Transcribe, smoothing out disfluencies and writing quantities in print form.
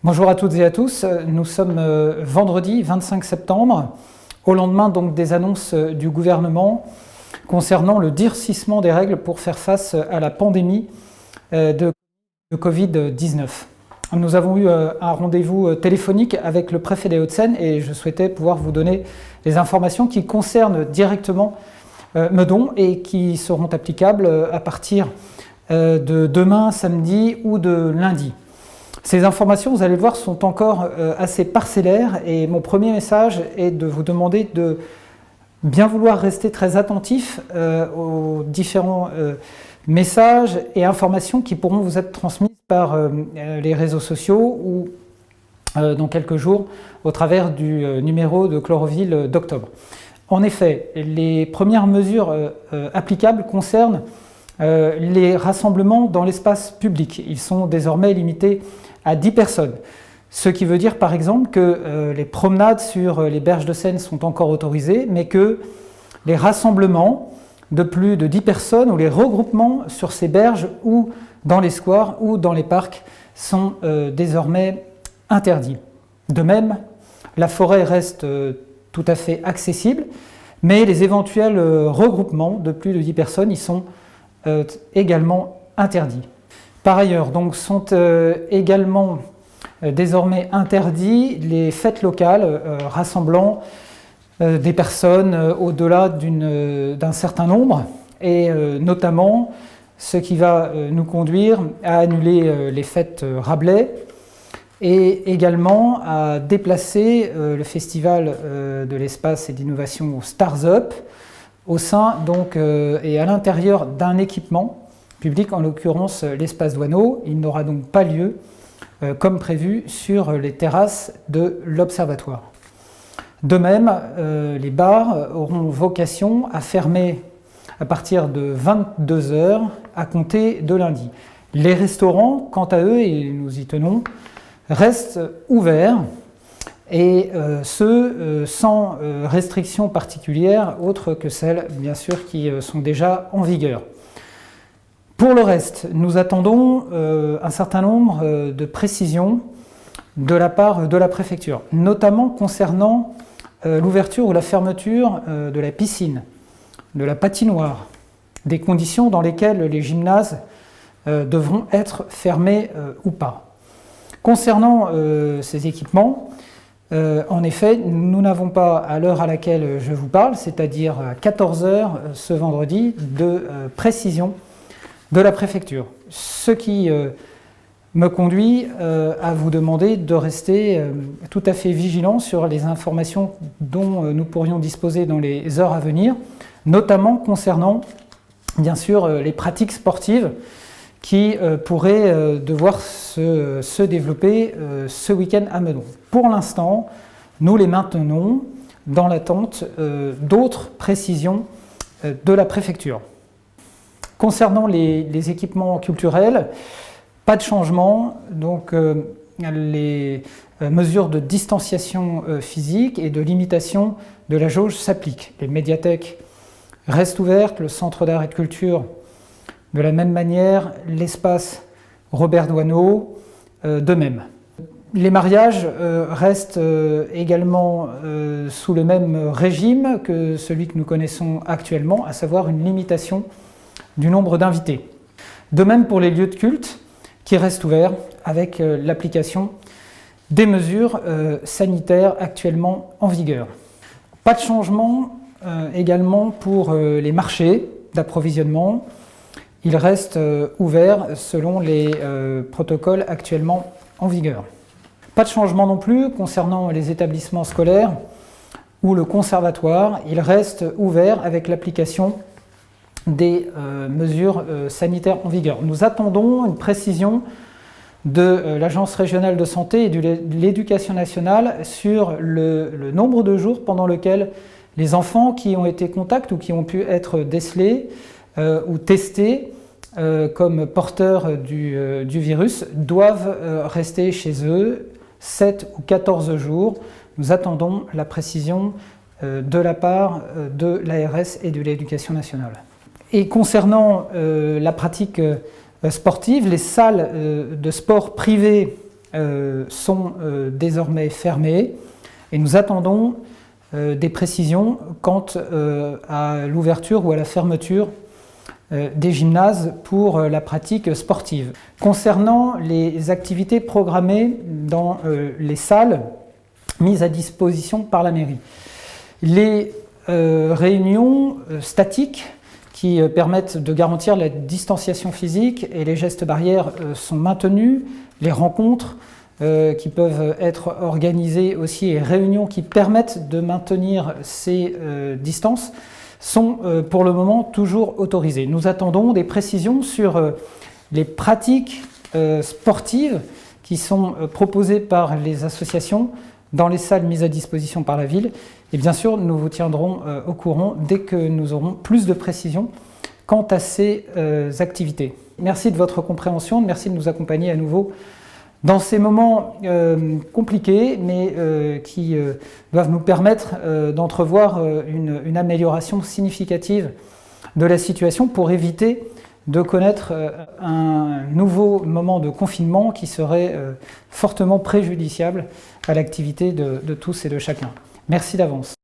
Bonjour à toutes et à tous, nous sommes vendredi 25 septembre, au lendemain donc des annonces du gouvernement concernant le durcissement des règles pour faire face à la pandémie de Covid-19. Nous avons eu un rendez-vous téléphonique avec le préfet des Hauts-de-Seine et je souhaitais pouvoir vous donner les informations qui concernent directement Meudon et qui seront applicables à partir de demain, samedi ou de lundi. Ces informations, vous allez le voir, sont encore assez parcellaires et mon premier message est de vous demander de bien vouloir rester très attentif aux différents messages et informations qui pourront vous être transmises par les réseaux sociaux ou dans quelques jours au travers du numéro de Chloroville d'octobre. En effet, les premières mesures applicables concernent les rassemblements dans l'espace public. Ils sont désormais limités à 10 personnes. Ce qui veut dire par exemple que les promenades sur les berges de Seine sont encore autorisées, mais que les rassemblements de plus de 10 personnes ou les regroupements sur ces berges ou dans les squares ou dans les parcs sont désormais interdits. De même, la forêt reste tout à fait accessible, mais les éventuels regroupements de plus de 10 personnes y sont également interdits. Par ailleurs, donc, sont également désormais interdits les fêtes locales rassemblant des personnes au-delà d'un certain nombre, et notamment ce qui va nous conduire à annuler les fêtes Rabelais et également à déplacer le festival de l'espace et d'innovation au Stars Up au sein donc, et à l'intérieur d'un équipement public, en l'occurrence l'espace Douaneau. Il n'aura donc pas lieu comme prévu sur les terrasses de l'Observatoire. De même, les bars auront vocation à fermer à partir de 22 h à compter de lundi. Les restaurants, quant à eux, et nous y tenons, restent ouverts et ce sans restrictions particulières autres que celles, bien sûr, qui sont déjà en vigueur. Pour le reste, nous attendons un certain nombre de précisions de la part de la préfecture, notamment concernant l'ouverture ou la fermeture de la piscine, de la patinoire, des conditions dans lesquelles les gymnases devront être fermés ou pas. Concernant ces équipements, en effet, nous n'avons pas, à l'heure à laquelle je vous parle, c'est-à-dire à 14 h ce vendredi, de précision de la préfecture. Ce qui me conduit à vous demander de rester tout à fait vigilant sur les informations dont nous pourrions disposer dans les heures à venir, notamment concernant, bien sûr, les pratiques sportives qui pourraient devoir se développer ce week-end à Meudon. Pour l'instant, nous les maintenons dans l'attente d'autres précisions de la préfecture. Concernant les équipements culturels, pas de changement, donc les mesures de distanciation physique et de limitation de la jauge s'appliquent. Les médiathèques restent ouvertes, le centre d'art et de culture de la même manière, l'espace Robert Douaneau de même. Les mariages restent également sous le même régime que celui que nous connaissons actuellement, à savoir une limitation du nombre d'invités. De même pour les lieux de culte qui restent ouverts avec l'application des mesures sanitaires actuellement en vigueur. Pas de changement également pour les marchés d'approvisionnement. Ils restent ouverts selon les protocoles actuellement en vigueur. Pas de changement non plus concernant les établissements scolaires ou le conservatoire. Ils restent ouverts avec l'application des mesures sanitaires en vigueur. Nous attendons une précision de l'Agence régionale de santé et de l'Éducation nationale sur le nombre de jours pendant lequel les enfants qui ont été contacts ou qui ont pu être décelés ou testés comme porteurs du virus doivent rester chez eux 7 ou 14 jours. Nous attendons la précision de la part de l'ARS et de l'Éducation nationale. Et concernant la pratique sportive, les salles de sport privées sont désormais fermées et nous attendons des précisions quant à l'ouverture ou à la fermeture des gymnases pour la pratique sportive. Concernant les activités programmées dans les salles mises à disposition par la mairie, les réunions statiques qui permettent de garantir la distanciation physique et les gestes barrières sont maintenus. Les rencontres qui peuvent être organisées aussi et réunions qui permettent de maintenir ces distances sont pour le moment toujours autorisées. Nous attendons des précisions sur les pratiques sportives qui sont proposées par les associations dans les salles mises à disposition par la ville. Et bien sûr, nous vous tiendrons au courant dès que nous aurons plus de précisions quant à ces activités. Merci de votre compréhension, merci de nous accompagner à nouveau dans ces moments compliqués, mais qui doivent nous permettre d'entrevoir une amélioration significative de la situation pour éviter de connaître un nouveau moment de confinement qui serait fortement préjudiciable à l'activité de tous et de chacun. Merci d'avance.